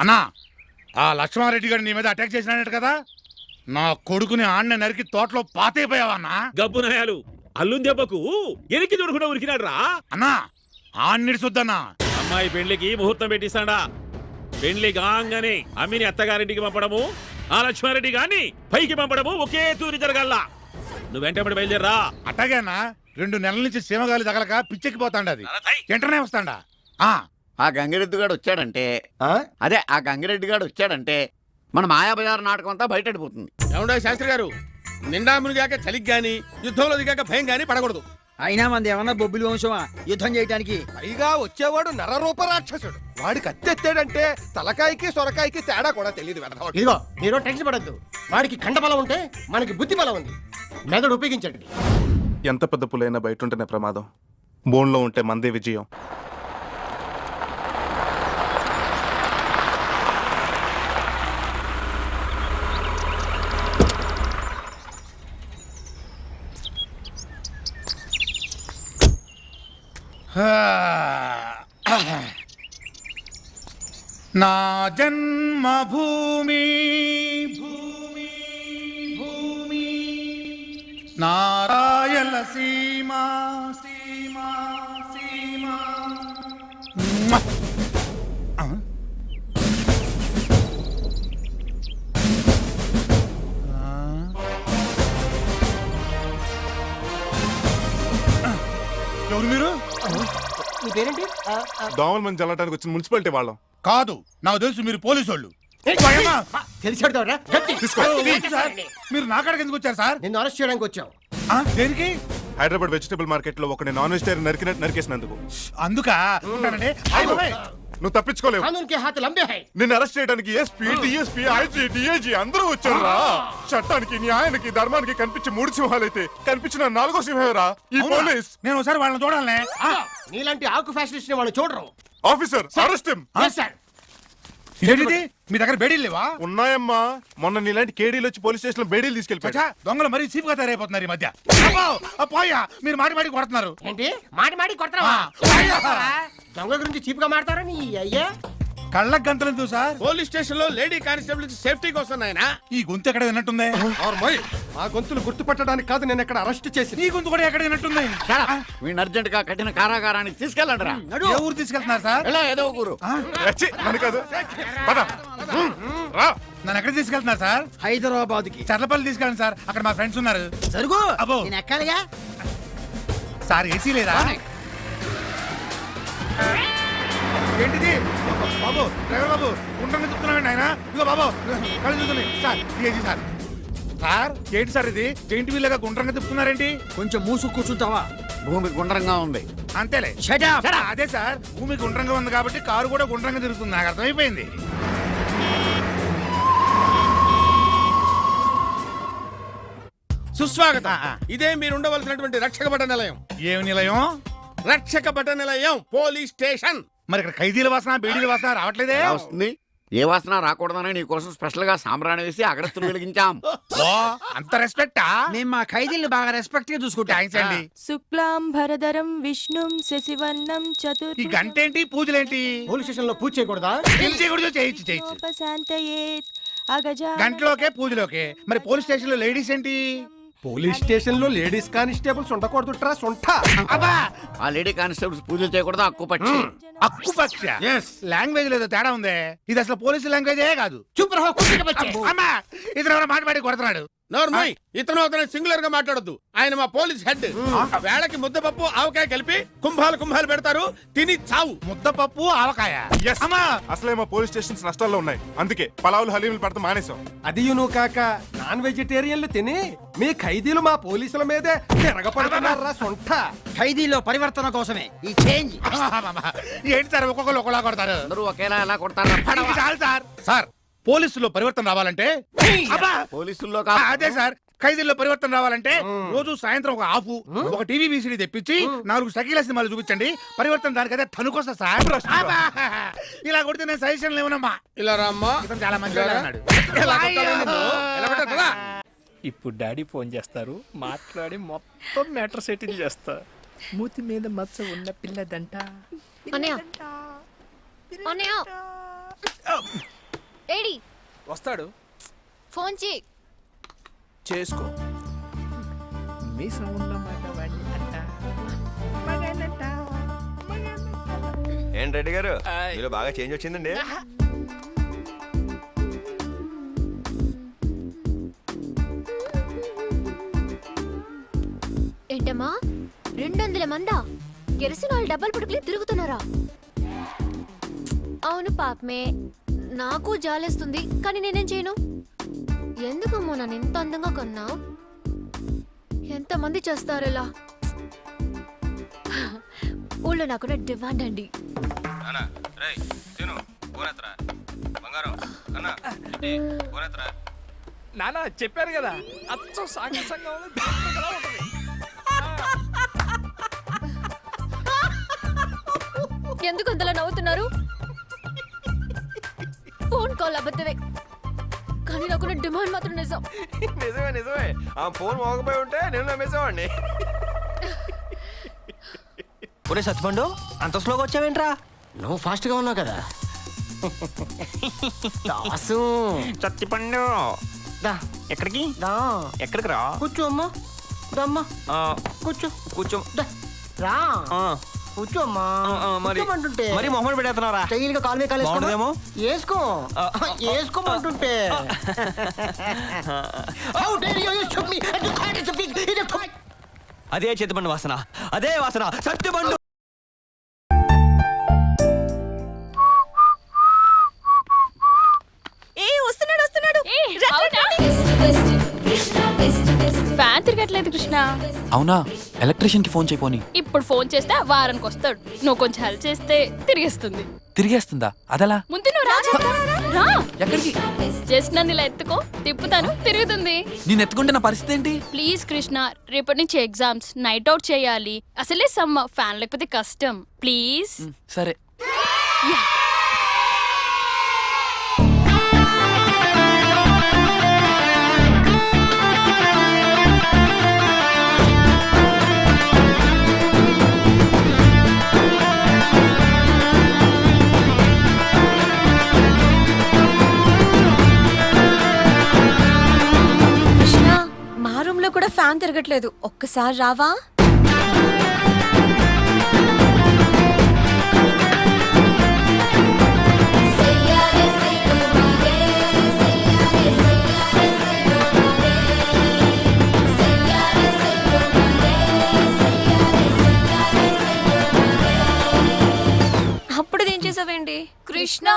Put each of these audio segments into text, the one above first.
అన్నా ఆ లక్ష్మారెడ్డి గారు నీ మీద అటాక్ చేసినాడు కదా, నా కొడుకుని ఆడిన నరికి తోటలో పాతైపోయావన్నా. గబ్బు నయాలు అల్లుం దెబ్బకు ఎనికి దొరుకునే ఉరికినాడు రా అన్నా ఆన్నిడి శుద్ధన్నా. అమ్మాయి పెళ్లికి ముహూర్తం పెట్టిస్తాడా? పెళ్లి గాంగానే అమ్మిని అత్తగారింటికి పంపడము, ఆ లక్ష్మారెడ్డి గాని పైకి పంపడము ఒకే తూరి జరగల్లా. నువ్వు వెంటబడి బయలుదేరా. అట్టాగేనా 2 నెలల నుంచి సీమగాలి తగలక పిచ్చెక్కిపోతాండ, అది వెంటనే వస్తాడా? ఆ గంగిరెడ్డి గాడు వచ్చాడంటే అదే ఆ గంగిరెడ్డి గాడు వచ్చాడంటే మన మాయాబజార్ నాటకం అంతా బయటడిపోతుంది. ఏమండో శాస్త్రి గారు, నిండా మునిగాక చలికి గాని యుద్ధంలో దిగాక భయం గాని పడకూడదు. అయినా మంది ఏమన్నా బొబ్బిలి వంశమా యుద్ధం చేయడానికి? పైగా వచ్చేవాడు నరరూప రాక్షసుడు. వాడి కత్తెత్తాడంటే తలకాయకి సొరకాయకి తేడా కూడా తెలియదు. ఇదిగో మీరు టెన్షన్ పడద్దు. వాడికి కండ బలం ఉంటే మనకి బుద్ధి బలం ఉంది. మెదడు ఉపయోగించండి. ఎంత పెద్ద పులైనా బయట ఉంటేనే ప్రమాదం, బోన్లో ఉంటే మందే విజయం. నా జన్మభూమి భూమి భూమి నారాయణ సీమా సీమా సీమా. ఎవరు మీరు? నీ పేరేంటి? దోమల మంది చల్లడానికి వచ్చిన మున్సిపాలిటీ వాళ్ళం. కాదు, నాకు తెలుసు మీరు పోలీసు వాళ్ళు. తెలిసాడుతావరా? సార్, మీరు నా కాడికి ఎందుకు వచ్చారు సార్? నిన్ను అరెస్ట్ చేయడానికి వచ్చావు. దేనికి? హైదరాబాద్ వెజిటబుల్ మార్కెట్ లో ఒకటి నాన్ వెజిటేరియన్ నరికేసినందుకు. అందుక ఉంటానండి. నువ్వు తప్పించుకోలేవు. కానూన్ కే హాత్ లంబే హై. నిన్ను అరెస్ట్ చేయడానికి ఎస్పీ, డిఎస్పీ, ఐజీ, డిఐజీ అందరూ వచ్చారా? చట్టానికి, న్యాయానికి, ధర్మానికి కనిపించే 3 సింహాలైతే కనిపించిన 4వ సింహేరా ఈ పోలీస్. నేను ఒకసారి వాళ్ళని చూడాలనే. నీలాంటి ఆకు ఫ్యాషనిస్ట్ ని వాళ్ళు చూడరు. Officer arrest him. ఏంటిది? మీ దగ్గర బేడీలు లేవా? ఉన్నాయమ్మా. మొన్న నీలాంటి కేడీలు వచ్చి పోలీస్ స్టేషన్ లో బేడీలు తీసుకెళ్ళిపోయా. దొంగలు మరీ చీప్ గా తయారైపోతున్నారు ఈ మధ్య. పోయా, మీరు మాటి మాటి కొడుతున్నారు. ఏంటి మాటి మాటి కొడతావా? దొంగ గురించి చీప్ గా మాడతారా నీ అయ్యా? కళ్ళకు గంతలేదు సార్. పోలీస్ స్టేషన్ లో లేడీ కానిస్టేబుల్ సేఫ్టీ కోసం ఆయన ఈ గొంతు ఎక్కడ విన్నట్టుంది? ఆ గొంతులు గుర్తుపట్టడానికి కాదు నేను ఎక్కడ అరెస్ట్ చేసి. ఈ గొంతు కూడా ఎక్కడ విన్నట్టుంది? వీడిని అర్జెంట్ గా కఠిన కారాగారానికి తీసుకెళ్ళండి రా. ఏ ఊరు తీసుకెళ్తున్నారు సార్? ఎలా ఏదో ఊరు. నన్ను కాదు, పద. రా. నన్ను ఎక్కడ తీసుకెళ్తున్నారు సార్? హైదరాబాద్ కి. చర్లపల్లి తీసుకెళ్ళండి సార్, అక్కడ మా ఫ్రెండ్స్ ఉన్నారు. జరుగు. అబ్బో. నేను ఎక్కాలిగా. సార్ ఏసీ లేదా? ఏంటిది బాబు? డ్రైవర్ బాబు గుండ్రంగా చెప్తున్నామండి ఆయన. ఇదిగో బాబు కళ్ళు చూస్తున్నాయి సార్. AC sir. సార్ ఏంటి సార్ ఇది? జైంట్ వీల్గా గుండ్రంగా తిప్పుతున్నారేంటి? కొంచెం మూసు కూర్చుంటావా? భూమి గుండ్రంగా ఉంది. అంతేలే. Shut up. అదే సార్, భూమి గుండ్రంగా ఉంది కాబట్టి కారు కూడా గుండ్రంగా తిరుగుతుంది. నాకు అర్థమైపోయింది. సుస్వాగతం. ఇదే మీరు ఉండవలసినటువంటి రక్షక భట నిలయం. ఏమి నిలయం? రక్షక భట నిలయం, పోలీస్ స్టేషన్. మరి ఇక్కడ ఖైదీల వాసన, బేడీల వాసన రావట్లేదే? ఎలా వస్తుంది? ఏ వాసన రాకూడదని నీ కోసం స్పెషల్ గా సాంబ్రాణి వేసి అగరత్తులు వెలిగించాం. అంత రెస్పెక్టా? మేము మా ఖైదీల్ని బాగా రెస్పెక్ట్ గా చూసుకుంటాం. థాంక్స్ అండి. శుక్లాం భరధరం విష్ణుం శశివర్ణం ఈ చతుర్భుజం గంటేంటి, పూజలేంటి? పోలీస్ స్టేషన్ లో పూజ చేయకూడదా? చేయకూడదు, చేయొచ్చు. ఉపశాంతయేత్ అగజా. గంటలోకే పూజలోకే. మరి పోలీస్ స్టేషన్ లో లేడీస్ ఏంటి? పోలీస్ స్టేషన్ లో లేడీస్ కానిస్టేబుల్స్ ఉండకూడదు. అబ్బా, ఆ లేడీ కానిస్టేబుల్స్ పూజలు చేయకూడదు. అక్కుపక్షి. అక్కుపక్ష. లాంగ్వేజ్ లేదో తేడా ఉందే. ఇది అసలు పోలీసు లాంగ్వేజే కాదు. చూపు రహో కుర్చీ బచ్చే. అమ్మా, ఇతను ఎవరో మాట్లాడి కొడుతున్నాడు. నోర్మై, ఇతను అతను సింగులర్ గా మాట్లాడద్దు. ఆయన మా పోలీస్ హెడ్. వేళకి ముద్దపప్పు ఆవకాయ కలిపి కుంభాలు పెడతారు, తిని చావు. ముద్దపప్పు ఆవకాయ. Yes. అమ్మా, అసలే మా పోలీస్ స్టేషన్స్ నష్టాల్లో ఉన్నాయి. అందుకే పలావులు హలీములు పెడతా మానేసాం. అదియును కాక నాన్ వెజిటేరియన్లు తిని మీ ఖైదీలు మా పోలీసుల మీదే తిరగపడుతున్నారా సొంట. ఖైదీలో పరివర్తన కోసమే ఈ చేంజ్. ఏంటి సార్ ఒక్కొక్కరు ఒకలా కొడతారు? అందరూ ఒకేలా ఎలా కొడతారు? ఇది చాలు సార్. సార్, పోలీసుల్లో పరివర్తన రావాలంటే అబ్బా, పోలీసుల్లో అదే సార్, ఖైదీల్లో పరివర్తన రావాలంటే రోజు సాయంత్రం ఒక ఆపు, ఒక టీవీ వీసీడీ తెప్పించి 4 షకీల సినిమాలు చూపించండి. పరివర్తన దానికైతే తనుకొస్తా సార్. అబ్బా, ఇలా కొడితే నేను సజెషన్ లేవునమ్మా. ఇలా రామ్మా. ఇతను చాలా మంచిగా అన్నాడు. ఇప్పుడు డాడీ ఫోన్ చేస్తారు, మాట్లాడి మొత్తం మ్యాటర్ సెటిల్ చేస్తా. మూతి మీద మచ్చ ఉన్న పిల్లదంట. ఏడి వస్తాడు ఫోన్ చేయి. చేసుకో మీ సౌండ్లో మగవాడిని అంట. మగానంట, మగానంట. ఏంటి రెడ్డి గారు ఆయ్. మీలో బాగా చేంజ్ వచ్చిందండి. ఏంటమ్మా 200 మందా? Kerosene oil డబ్బలు పుడుకులే తిరుగుతున్నారా? అవును పాపమే, నాకు జాలేస్తుంది, కానీ నేనేం చేయను. ఎందుకమ్మా నన్ను ఇంత అందంగా కన్నా? ఎంతమంది చేస్తారు ఇలా? ఊళ్ళో నాకు డిమాండ్ అండి. నాన్న చెప్పారు కదా అచ్చం సాంగ సంఘంలో దేవతలా ఉంటది. ఎందుకు అంతలా నవ్వుతున్నారు? ఫోన్ కాల్ అబద్ధమే, కానీ నాకు డిమాండ్ మాత్రం నిజం. నిజమే నిజమే, ఆ ఫోన్ మోగపోయి ఉంటే నేను నమ్మేసేవాడిని. ఒరే సత్తిపండు, అంత స్లోగా వచ్చావేంట్రా? నువ్వు ఫాస్ట్గా ఉన్నావు కదా. దాసు చత్తిపండు దా ఎక్కడికి దా ఎక్కడికి రా కూర్చో అమ్మా. దమ్మా కూర్చో కూర్చో దా రా కూర్చో అమ్మా. మరి కూర్చోమంటుంటే మరి మొహం పెడతారా? స్టైల్గా కాలు మీద కాలు బాగుండదేమో? వేసుకో వేసుకోమంటుంటే. How dare you use me and you can't use me in a toy. అదే చేతిపండు వాసన, అదే వాసన సత్తిపండు. ఫ్యాన్ తిరగట్లేదు కృష్ణ. అవునా, ఎలక్ట్రీషియన్ కి ఫోన్ చేయపోని. ఇప్పుడు ఫోన్ చేస్తే వారానికి వస్తాడు. నువ్వు కొంచెం హెల్ప్ చేస్తే తిరిగేస్తుంది. తిరిగేస్తుందా? అదలా? ముందు నువ్వు రా చెప్తా. రా. ఎక్కడికి? జస్ట్ నన్ను ఇలా ఎత్తుకో, తిప్పుతాను, తిరుగుతుంది. నేను ఎత్తుకుంటే నా పరిస్థితి ఏంటి? ప్లీజ్ కృష్ణ, రేపటి నుంచి ఎగ్జామ్స్, నైట్ అవుట్ చేయాలి. అసలే సమ్మ, ఫ్యాన్ లేకపోతే కష్టం. ప్లీజ్. సరే. మా రూమ్ లో కూడా ఫ్యాన్ తిరగట్లేదు, ఒక్కసారి రావా? అప్పుడు ఏం చేసావేంటి? కృష్ణ,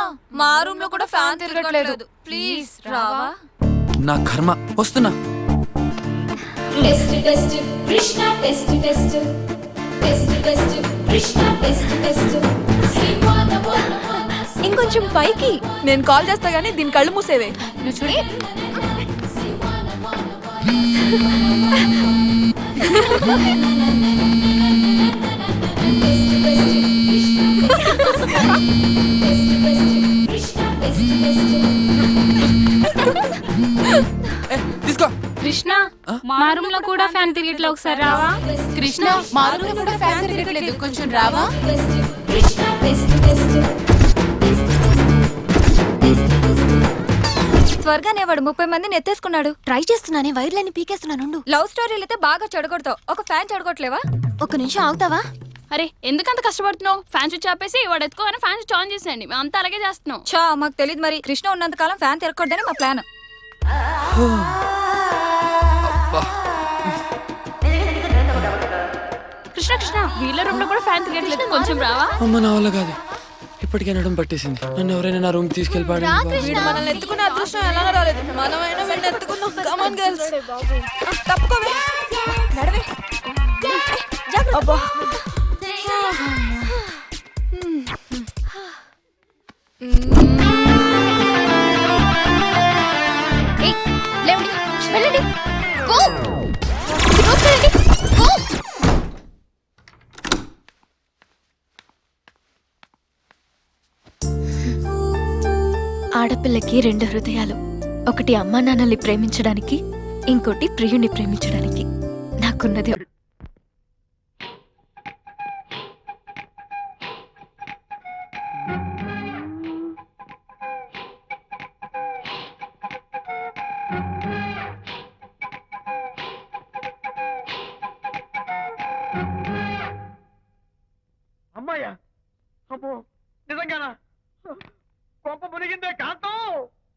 మా రూమ్ లో కూడా ఫ్యాన్ తిరగట్లేదు, ప్లీజ్ రావా? నా కర్మ, వస్తున్నా. Test test Krishna, test test test test Krishna, test test. ఇంకొంచెం పైకి. నేను కాల్ చేస్తా గానీ దీని కళ్ళు మూసేవే. నువ్వు చూడే. తీసుకో. కృష్ణ, మా రూమ్ లో కూడా ఫ్యాన్ తిరగట్లేదు, ఒకసారి రావా? కృష్ణ, మా రూమ్ లో కూడా ఫ్యాన్ తిరగట్లేదు, కొంచెం రావా? త్వరగానే వాడు 30 మందిని ఎత్తేసుకున్నాడు. ట్రై చేస్తున్నానే, వైర్లన్నీ పీకేస్తున్నాను. లవ్ స్టోరీలు అయితే బాగా చెడగొడతావు, ఒక ఫ్యాన్ చెడగొట్టలేవా? ఒక నిమిషం ఆగుతావా? అరే ఎందుకంత కష్టపడుతున్నావు? ఫ్యాన్ స్విచ్ ఆపేసి వాడు ఎత్తుకోగానే ఫ్యాన్ స్విచ్ ఆన్ చేసేయండి. మేము అంతా అలాగే చేస్తున్నాం. చా, మాకు తెలియదు మరి. కృష్ణ ఉన్నంత కాలం ఫ్యాన్ తిరగకూడదని మా ప్లాన్. కృష్ణ కృష్ణ, వీళ్ళ రూమ్ లో కూడా ఫ్యాన్ తిరగట్లేదు, కొంచెం రావా? అమ్మ, నా వల్ల కాదు. ఇప్పటికే నడుము పట్టేసింది. నన్ను ఎవరైనా నా రూమ్ తీసుకెళ్ళిపాడు. వీడు మనల్ని ఎత్తుకునే అదృష్టం ఎలా రాలేదు. మనమైనా వీడిని ఎత్తుకున్నాం. కమ్ ఆన్ గర్ల్స్, తప్పుకోవే, నడవే. అబ్బా, లేవండి, వెళ్ళండి. గో ఆడపిల్లకి 2 హృదయాలు, ఒకటి అమ్మా నాన్నల్ని ప్రేమించడానికి, ఇంకోటి ప్రియుణ్ణి ప్రేమించడానికి. నాకున్నది కొంప మునిగిందే కాంతం.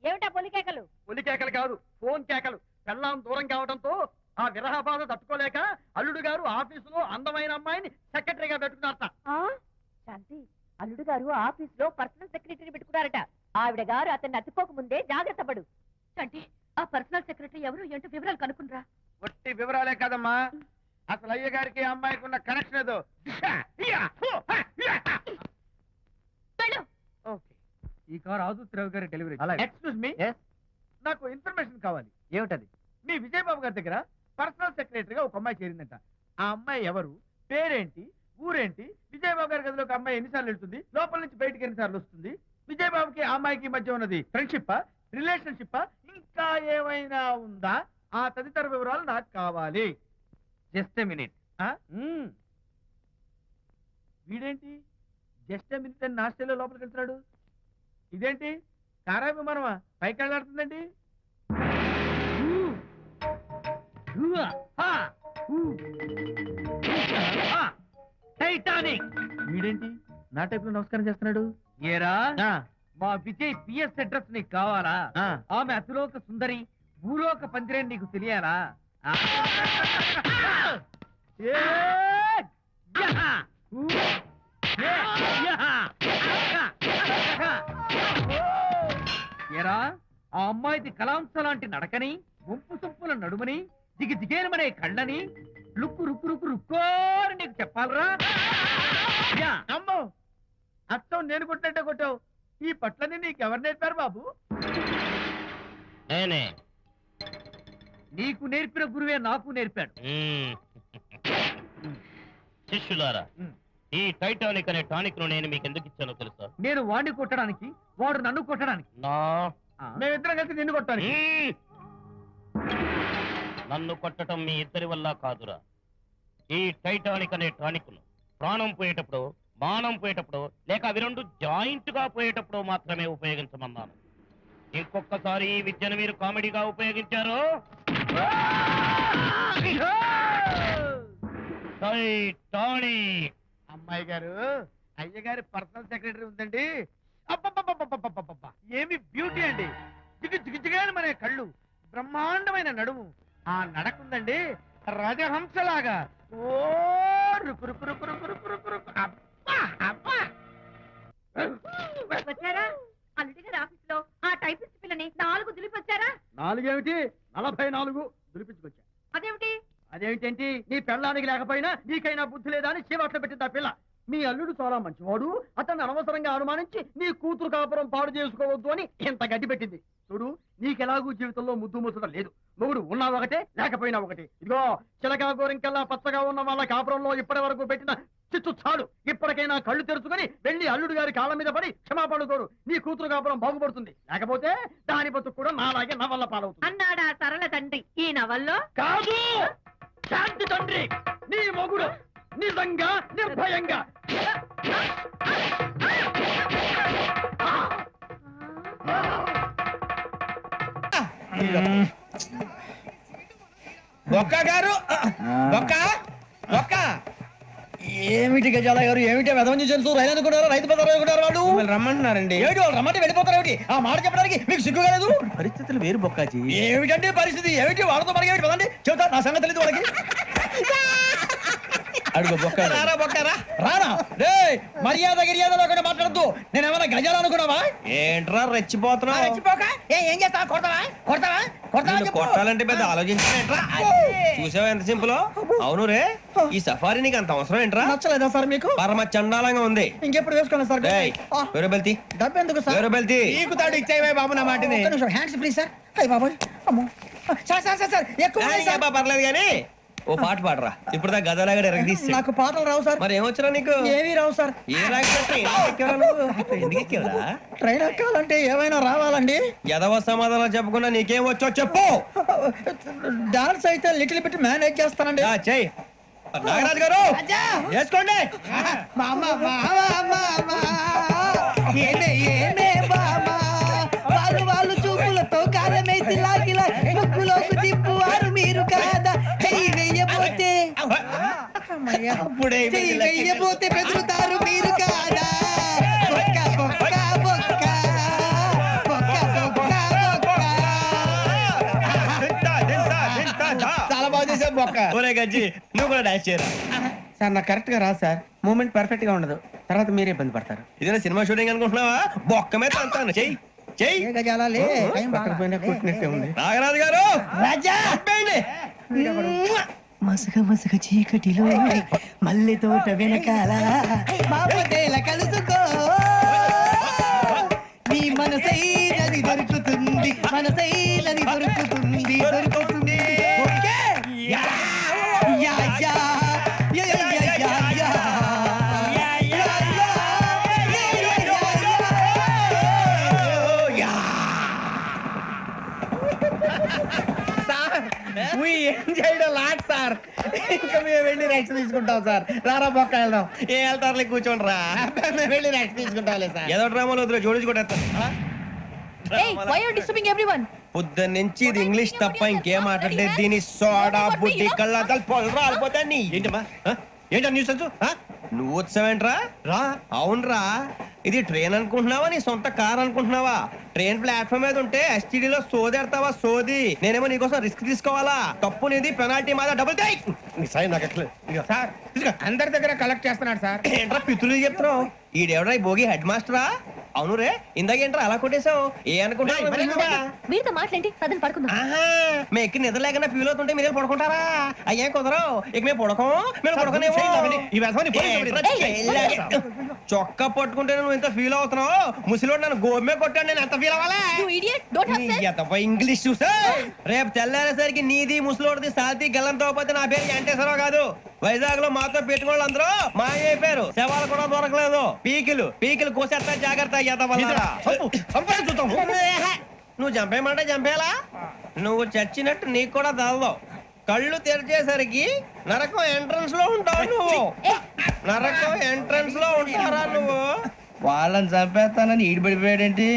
ఏమిటా పొలికేకలు? పులి కేకలు కాదు, ఫోన్ కేకలు. పెళ్ళాం దూరం కావడంతో ఆ విరహ బాధ తట్టుకోలేక అల్లుడు గారు ఆఫీసులో అందమైన అమ్మాయిని సెక్రటరీగా పెట్టుకున్నారట. శాంతి, అల్లుడు గారు ఆఫీస్ లో పర్సనల్ సెక్రటరీ పెట్టుకున్నారట. ఆవిడ గారు అతన్ని అతుక్కోక ముందే జాగ్రత్త పడు. శాంతి, ఆ పర్సనల్ సెక్రటరీ ఎవరు ఏంటో వివరాలు కనుక్కుండ్రా. ఒట్టి వివరాలే కదమ్మా, అసలు అయ్య గారికి అమ్మాయికి ఉన్న కనెక్షన్ ఏదో. ఈ కార్ ఆదుత్రావు గారి డెలివరీ. ఎక్స్క్యూజ్ మీ, నాకు ఇన్ఫర్మేషన్ కావాలి. ఏమిటది? మీ విజయబాబు గారి దగ్గర పర్సనల్ సెక్రటరీగా ఒక అమ్మాయి చేరిందంట. ఆ అమ్మాయి ఎవరు, పేరేంటి, ఊరేంటి, విజయబాబు గారి గదిలో ఒక అమ్మాయి ఎన్నిసార్లు వెళ్తుంది, లోపల నుంచి బయటికి ఎన్నిసార్లు వస్తుంది, విజయబాబుకి ఆ అమ్మాయికి మధ్య ఉన్నది ఫ్రెండ్షిప్, రిలేషన్షిప్, ఇంకా ఏమైనా ఉందా? ఆ తదితర వివరాలు నాకు కావాలి. Just a minute. వీడేంటి జస్ట్ ఎ మినిట్ అని నాస్టేలో లోపలికి వెళ్తున్నాడు? ఇదేంటి కారా విమానమా పైకి వెళ్ళాడుతుందండి? టైటానిక్. వీడేంటి నా టైప్ లో నమస్కారం చేస్తున్నాడు? ఏరా, మా విజయ్ పిఎస్ అడ్రస్ నీకు కావాలా? ఆమె అతిలోక సుందరి, భూలోక పందిరే నీకు తెలియాలా? ఏరా, ఆ అమ్మాయిది కలాంస లాంటి నడకని, ముంపు సొంపుల నడుమని, దిగి దిగేనమనే కళ్ళని, లుక్కు రుక్కు రుక్కు రుక్కోని నీకు చెప్పాలరా? అమ్మో, అత్తం నేను కొట్టినట్టే కొట్టావు. ఈ పట్లని నీకెవరు నేర్పారు బాబు? నేనే. నీకు నేర్పిన గురువే నాకు నేర్పాడు. శిష్యులారా, ఈ టైటానిక్ అనే టానిక్ ను నేను మీకు ఎందుకు ఇచ్చానో తెలుసా? నేను వాడిని కొట్టడానికి, వాడు నన్ను కొట్టడానికి. మేమిద్దరం కలిసి నిన్ను కొట్టాలి. నన్ను కొట్టడం మీ ఇద్దరి వల్ల కాదురా. ఈ టైటానిక్ అనే టానిక్ ను ప్రాణం పోయేటప్పుడు, మానం పోయేటప్పుడు, లేక అవి రెండు జాయింట్ గా పోయేటప్పుడు మాత్రమే ఉపయోగించమన్నాను. ఇంకొకసారి ఈ విద్యను మీరు కామెడీగా ఉపయోగించారు, టైటానిక్. అమ్మాయి గారు, అయ్య గారి పర్సనల్ సెక్రటరీ ఉందండి. అబ్బబ్బబ్బబ్బబ్బబ్బబ్బబ్బ! ఏమి బ్యూటీ అండి! జిగు జిగుజిగాని మనే కళ్ళు, బ్రహ్మాండమైన నడుము, ఆ నడకుందండి రాజహంసలాగా. ఓ రుకు రుకు రుకు రుకు రుకు రుకు రుకు. అబ్బా అబ్బా! వచ్చారా? అల్లుడి గారి ఆఫీస్ లో ఆ టైపిస్ట్ పిల్లని 4 దులిపొచ్చారా? 4 ఏమిటి, 44 దులిపించుకొచ్చా. అదేమిటి? అదేమిటేంటి, నీ పెళ్ళానికి లేకపోయినా నీకైనా బుద్ధి లేదా అని చీవాట్లు పెట్టింది ఆ పిల్ల. మీ అల్లుడు చాలా మంచివాడు, అతన్ని అనవసరంగా అనుమానించి నీ కూతురు కాపురం పాడు చేసుకోవద్దు అని ఇంత గడ్డి పెట్టింది. చూడు, నీకెలాగూ జీవితంలో ముద్దు ముచ్చట లేదు. మొగుడు ఉన్నా ఒకటే, లేకపోయినా ఒకటే. ఇదిగో, చిలకా గోరింకల్లా పచ్చగా ఉన్న వాళ్ళ కాపురంలో ఇప్పటి వరకు పెట్టిన చిచ్చు చాలు. ఇప్పటికైనా కళ్ళు తెరుచుకుని వెళ్ళి అల్లుడు గారి కాళ్ళ మీద పడి క్షమాపణ కోరు. నీ కూతురు కాపురం బాగుపడుతుంది. లేకపోతే దాని బతుకు కూడా నాలాగే నవల్ల పాలవుతుంది అన్నాడా సరళ తండ్రి ఈ నవల్లో? కాదు, శాంతి తండ్రి, నీ మొగుడు నిజంగా నిర్భయంగా. బొక్క గారు, బొక్క బొక్క. ఏమిటి గజాల గారు, ఏమిటి వెదవం చూసారు? రైలు అనుకున్నారు, రైతు బజార్ అనుకున్నారు. వాళ్ళు రమ్మంటున్నారండి. ఏమిటి వాళ్ళు రమ్మంటే వెళ్ళిపోతారు? ఏమిటి ఆ మాట చెప్పడానికి మీకు సిగ్గు కాలేదు? పరిస్థితులు వేరు బొక్కాజీ. ఏమిటంటే పరిస్థితి? ఏమిటి వాళ్ళతో మనకి ఏమిటి? పదండి చెబుతా, నా సంగతి తెలియదు వాళ్ళకి. అడుగు బొక్క. రారా బొక్కరా. రానా రే, మర్యాద గిర్యాద లేకుండా మాట్లాడద్దు. నేను ఏమైనా గజాలు అనుకున్నావా? ఏంట్రా రెచ్చిపోతున్నావు? రెచ్చిపోక ఏం చేస్తావా? కొడతావా కొడతావా కొడతావా? కొట్టాలంటే పెద్ద ఆలోచించారా? చూసావా ఎంత సింపుల్? అవును రే, ఈ సఫారీ నీకు అంత అవసరం ఏంట్రా? నచ్చలేదా సార్ మీకు? పరమ చండాలంగా ఉంది. ఇంకెప్పుడు వేసుకోండి సార్. వేరే బెల్తి, డబ్బు ఎందుకు సార్? వేరే బెల్తి. నీకు తాడు ఇచ్చాయి బాబు నా మాటని. Hands please sir. అయ్యి బాబోయ్, అమ్మో సార్ సార్ సార్ ఎక్కువ పర్లేదు కానీ ఓ పాట పాడరా. ఇప్పుడు దా గదలాగా ఎరగదీసి. నాకు పాటలు రావు సార్. మరి ఏమొచ్చరా నీకు? ఏమీ రావు సార్. ఏ రాకపోతే ఎందుకు ఎక్కేవరా? ట్రైన్ ఎక్కాలంటే ఏమైనా రావాలండి. ఎదవ సమాధానం చెప్పకుండా నీకేం వచ్చో చెప్పు. డాన్స్ అయితే లిటిల్ బిట్ మేనేజ్ చేస్తానండి. చెయ్యి నాగరాజు గారు, వేసుకోండి. వాళ్ళు చూపులతో కాలమేసి లాగిలా ముక్కులోకి తిప్పువారు మీరు కాదా? వెయ్యబోతే వెయ్యబోతే బెదురుతారు మీరు కాదా? బొక్క బొక్క బొక్క గజ్జి నువ్వు కూడా డాన్స్ చేయరా. సార్ నాకు కరెక్ట్ గా రాదు సార్, మూమెంట్ పర్ఫెక్ట్ గా ఉండదు, తర్వాత మీరే ఇబ్బంది పడతారు. ఇదేనా సినిమా షూటింగ్ అనుకుంటున్నావా? బొక్క మీద అంతాను చెయ్యి చెయ్యి. కొట్టినట్టే ఉంది. నాగరాజు గారు రాజా మసక మసక చీకటిలో మల్లె తోట వెనకాల మాపటేల కలుసుకో, నీ మనసైనది దొరుకుతుంది, మనసైనది దొరుకుతుంది, దొరుకుతుంది. Okay? Yeah yeah yeah yeah yeah yeah yeah yeah. Sir ఇంకా మేము వెళ్ళి రెక్స్ తీసుకుంటాం సార్. రారా బొక్క వెళ్దాం. ఏ వెళ్తారులే, కూర్చోండి రా. మేము వెళ్ళి రెక్స్ తీసుకుంటాంలే సార్. ఏదో డ్రామాలో వద్దు జోడించుకుంటా. పొద్దున్న నుంచి ఇది ఇంగ్లీష్ తప్ప ఇంకేం మాట్లాడలేదు. దీని సోడా బుడ్డి కళ్ళ పొలరా అలిపోతా. నీ ఏంటమ్మా ఏంటా న్యూస్ నువ్వు వచ్చావేంట్రా? రా. అవునరా, ఇది ట్రైన్ అనుకుంటున్నావా నీ సొంత కార్ అనుకుంటున్నావా? ట్రైన్ ప్లాట్ఫామ్ మీద ఉంటే ఎస్టీడీలో సోదేడతావా సోది? నేనేమో నీకోసం రిస్క్ తీసుకోవాలా? తప్పు నీది, పెనాల్టీ మాదా, డబుల్ టై. సార్ అందరి దగ్గర కలెక్ట్ చేస్తున్నాడు సార్. ఏంట్రా పితులు చెప్తున్నావు? ఈడెవడ్రా ఈ భోగి హెడ్ మాస్టరా? అవును రే, ఇందాకేంట్రా అలా కొట్టేశావు? ఏ అనుకుంటా మీతో మాట్లాడి పదని పడుకుందాం. మేము ఎక్కి నిద్ర లేకుండా ఫీల్ అవుతుంటే మీరు పడుకుంటారా? అయ్యే కుదరవు. ఇక మేము పడకం, మేము పడకనేమో. చొక్కా పట్టుకుంటే నువ్వు ఎంత ఫీల్ అవుతున్నావు? ముసలివాడు నన్ను గోమే కొట్టాడు, నేను ఎంత ఫీల్ అవ్వాలా? ఇంగ్లీష్ చూసా. రేపు తెల్లారేసరికి నీది ముసలివాడిది సాతి గల్లంతో పోతే నా పేరు వెంకటేశ్వరరావు కాదు. వైజాగ్ లో మాతో పెట్టుకోళ్ళు అందరూ మాయైపోయారు. శవాలు కూడా దొరకలేదు. పీకిలు కోసేస్తా, జాగ్రత్త. నువ్వు చంపేయమంటే చంపేలా? నువ్వు చచ్చినట్టు నీకు కూడా తగదు. కళ్ళు తెరిచేసరికి నరకం ఎంట్రన్స్ లో ఉంటావు నువ్వు. నరకం ఎంట్రన్స్ లో ఉంటారా నువ్వు? వాళ్ళని చంపేస్తానని ఈడిపడిపోయాడేంటి?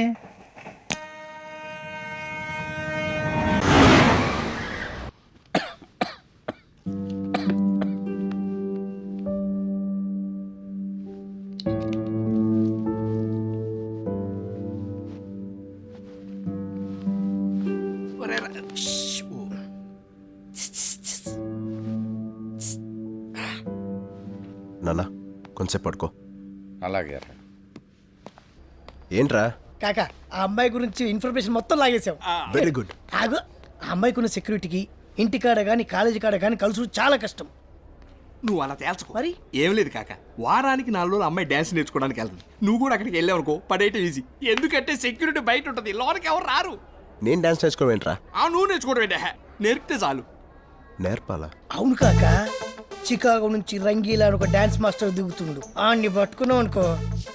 నాన్న కొంచెం పడుకో. అలాగే. ఏంట్రా? కాకా, ఆ అమ్మాయి గురించి ఇన్ఫర్మేషన్ మొత్తం లాగేసావు. Very good. ఆగు. ఆ అమ్మాయికి ఉన్న సెక్యూరిటీకి ఇంటికాడ గానీ కాలేజీ కాడ గానీ కలుసు చాలా కష్టం. నువ్వు అలా తేల్చుకో. మరి ఏం లేదు కాక, వారానికి 4 రోజులు అమ్మాయి డాన్స్ నేర్చుకోవడానికి వెళ్తుంది. నువ్వు కూడా అక్కడికి వెళ్ళావనుకో పడేయటం ఈజీ. ఎందుకంటే సెక్యూరిటీ బయట ఉంటుంది, లోనికి ఎవరు రారు. నేను డాన్స్ నేర్చుకోవడం ఏంట్రా? నువ్వు నేర్చుకోవడం ఏంటా? నేర్పితే చాలు. నేర్పాలా? అవును కాక, చికాగో నుంచి రంగీలా ఒక డాన్స్ మాస్టర్ దిగుతుండు. ఆన్ని పట్టుకున్నావు అనుకో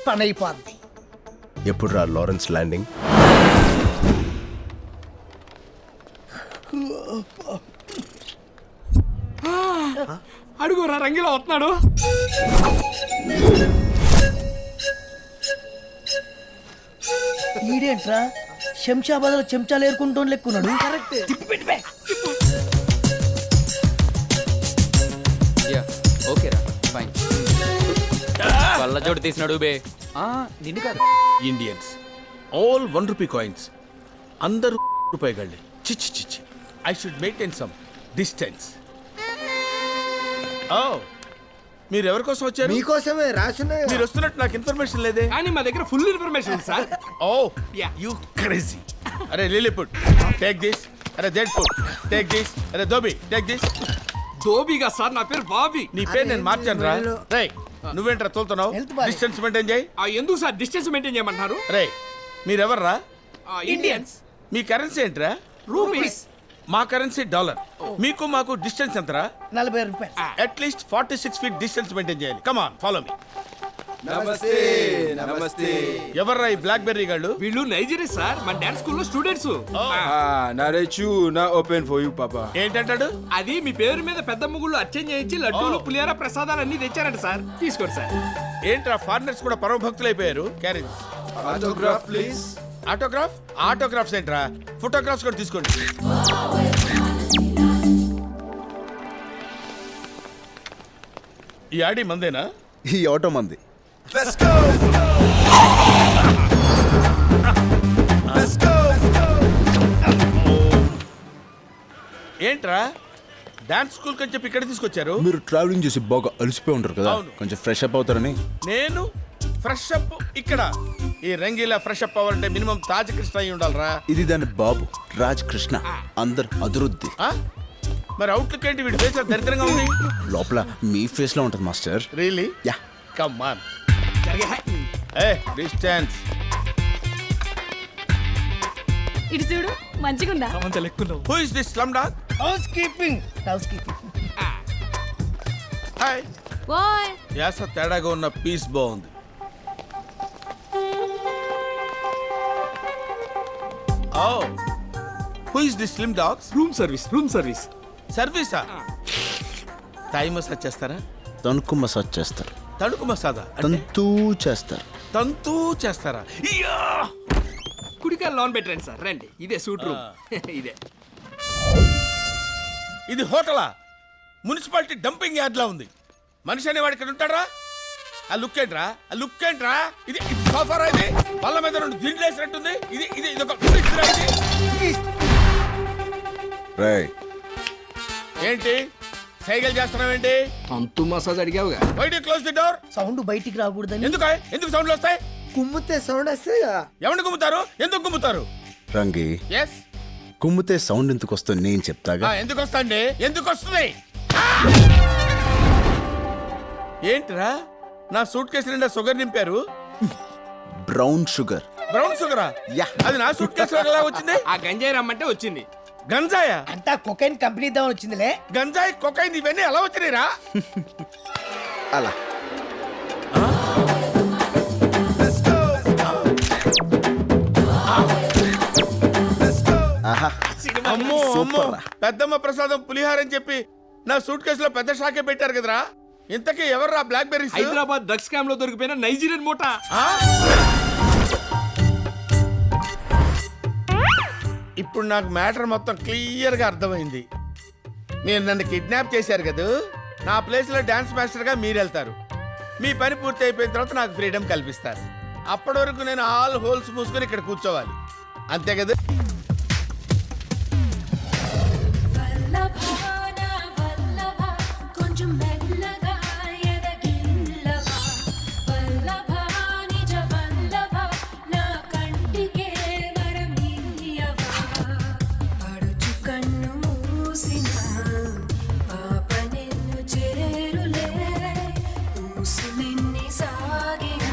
పని అయిపోద్ది. ఎప్పుడు రా లారెన్స్ ల్యాండింగ్? అడుగురా, రంగిలా వస్తున్నాడు. ఈడేంట్రా శంషాబాద్ లో చెంచాలు ఏరుకుంటూ లెక్కున్నాడు. కరెక్ట్. ఓకేరా ఫైన్. కళ్ళ జోడు తీసినాడు బే. నిన్ను కాదు, ఇండియన్స్ ఆల్ 1 రూపీ కాయిన్స్. అందరూ రూపాయి గళ్ళే. చిచ్చి చిచ్చి. I should maintain some distance. ఓ, మీరు ఎవరి కోసం వచ్చారు? మీకోసమే రాసున్నాయి. మీరు వస్తున్నట్టు నాకు ఇన్ఫర్మేషన్ లేదే. కానీ మా దగ్గర full information sir. Oh you crazy. అరే లిలీపుట్ టేక్ దిస్. అరే జెడ్ ఫుడ్ టేక్ దిస్. అరే దోబి టేక్ దిస్. దోబిగా సార్, నా పేరు బాబీ. నీ పేరు నేను మార్చాను రా. రే నువ్వేంట్రా తోలుతున్నావు? డిస్టెన్స్ మెయింటైన్ చేయి. ఎందుకు సార్ డిస్టెన్స్ మెయింటైన్ చేయమంటున్నారు? రే మీరెవర్రా? ఇండియన్స్. మీ కరెన్సీ ఏంట్రా? రూపీస్. మా కరెన్సీ డాలర్. మీకు మాకు డిస్టెన్స్ ఎంతరా? 40 రూపాయలు. అట్లీస్ట్ 46 feet డిస్టెన్స్ మెయింటైన్ చేయాలి. Come on follow me. నమస్తే. నమస్తే. ఎవర్రా ఈ బ్లాక్ బెర్రీ గాళ్ళు? వీళ్ళు నైజీరియా సార్, మన డాన్స్ స్కూల్లో స్టూడెంట్స్. నా ఓపెన్ ఫర్ యు పాపా. ఏంటంటాడు? అది మీ పేరు మీద పెద్ద ముగ్గులు అర్చన చేయించి లడ్డూలు పులిహార ప్రసాదాలు అన్ని తెచ్చారంట సార్. తీసుకోండి సార్. ఏంట్రా ఫారినర్స్ కూడా పరమ భక్తులు అయిపోయారు. Carriage. Autograph please. Autograph? Autographs ఏంట్రా? ఫోటోగ్రాఫ్స్ కూడా తీసుకోండి. ఈ ఆడి మందేనా? ఈ ఆటో మంది. Let's go. Let's go. ఏంట్రా డాన్స్ స్కూల్ అని చెప్పి ఇక్కడ తీసుకొచ్చారు? మీరు ట్రావెలింగ్ చేసి బాగా అలసిపోయి ఉంటారు కదా, అవును. కొంచెం ఫ్రెష్ అప్ అవుతారని. నేను ఫ్రెష్ అప్ ఇక్కడ? ఈ రంగీలా ఫ్రెష్ అప్ అవ్వాలంటే మినిమం తాజ్ కృష్ణ అయి ఉండాలరా. ఇది దాని బాబు రాజ్ కృష్ణ, అందరు అదురుద్ది. ఆ? మరి అవుట్లుక్ ఏంటి వీడి ఫేస్ దరిద్రంగా ఉంది? లోపల మీ ఫేస్ లో ఉంటుంది master. Really? Yeah. Come on. A distance. ఇటు చూడు మంచిగుందా? Who is this slum dog? Housekeeping. Hi. ఓయ్ యాస తేడాగా ఉన్న పీస్ బాగుంది. Oh who is this slim dogs? Room service. సర్వీసా? థాయ్ మసాజ్ చేస్తారా? తణుకు మసాజ్ చేస్తారు. తణుకు మసాజా? తంతూ చేస్తారు. తంతూ చేస్తారా? కుడికాయ లోన్ పెట్టండి సార్, రండి. ఇదే సూట్ రూమ్. ఇదే. ఇది హోటలా? మున్సిపాలిటీ డంపింగ్ యార్డ్ లా ఉంది. మనిషి అనేవాడు ఇక్కడ ఉంటాడా? ఆ లుక్ ఏంట్రా? ఇది సోఫారా? ఇది వాళ్ళ మీద 2 దిండ్లు వేసినట్టుంది. ఇది ఒక కుర్చీరా ఇది? ఏంటి సైకిల్ చేస్తున్నావేంటి? తంతు మసాజ్ అడిగావుగా. Why do close the door? Sound బయటికి రాకూడదని. ఎందుకు సౌండ్లు వస్తాయి? కుమ్మితే సౌండ్ వస్తాయి. ఎవరిని గుమ్ముతారు? ఎందుకు గుమ్ముతారు? రంగి, ఎస్. కుమ్మితే సౌండ్ ఎందుకు వస్తుంది నేను చెప్తాగా. ఎందుకు వస్తాండి? ఎందుకు వస్తుంది? ఏంటిరా నా సూట్ కేసు నిండా షుగర్ నింపారు? Brown sugar. బ్రౌన్ షుగరా? యా. అది నా సూట్ కేసు ఎలా వచ్చింది? ఆ గంజాయి రమ్మంటే వచ్చింది. గంజాయా? అంతా కొకైన్ కంపెనీ దాని వచ్చిందిలే. గంజాయి కొకైన్ ఇవన్నీ ఎలా వచ్చినాయిరా? అలా అమ్మో అమ్మో, పెద్దమ్మ ప్రసాదం పులిహార అని చెప్పి నా సూట్ కేసులో పెద్ద షాకే పెట్టారు కదరా. ఇంతకీ ఎవర్రా black berries? Hyderabad drugs scam లో దొరికిపోయిన నైజీరియన్ మూట. ఇప్పుడు నాకు మ్యాటర్ మొత్తం క్లియర్ గా అర్థమైంది. మీరు నన్ను కిడ్నాప్ చేశారు కదా, నా ప్లేస్ లో డాన్స్ మాస్టర్ గా మీరు వెళ్తారు. మీ పని పూర్తి అయిపోయిన తర్వాత నాకు ఫ్రీడమ్ కల్పిస్తారు. అప్పటి వరకు నేను ఆల్ హోల్స్ మూసుకొని ఇక్కడ కూర్చోవాలి, అంతే కదా? సాగిన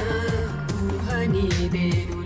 ఊహ నీదేను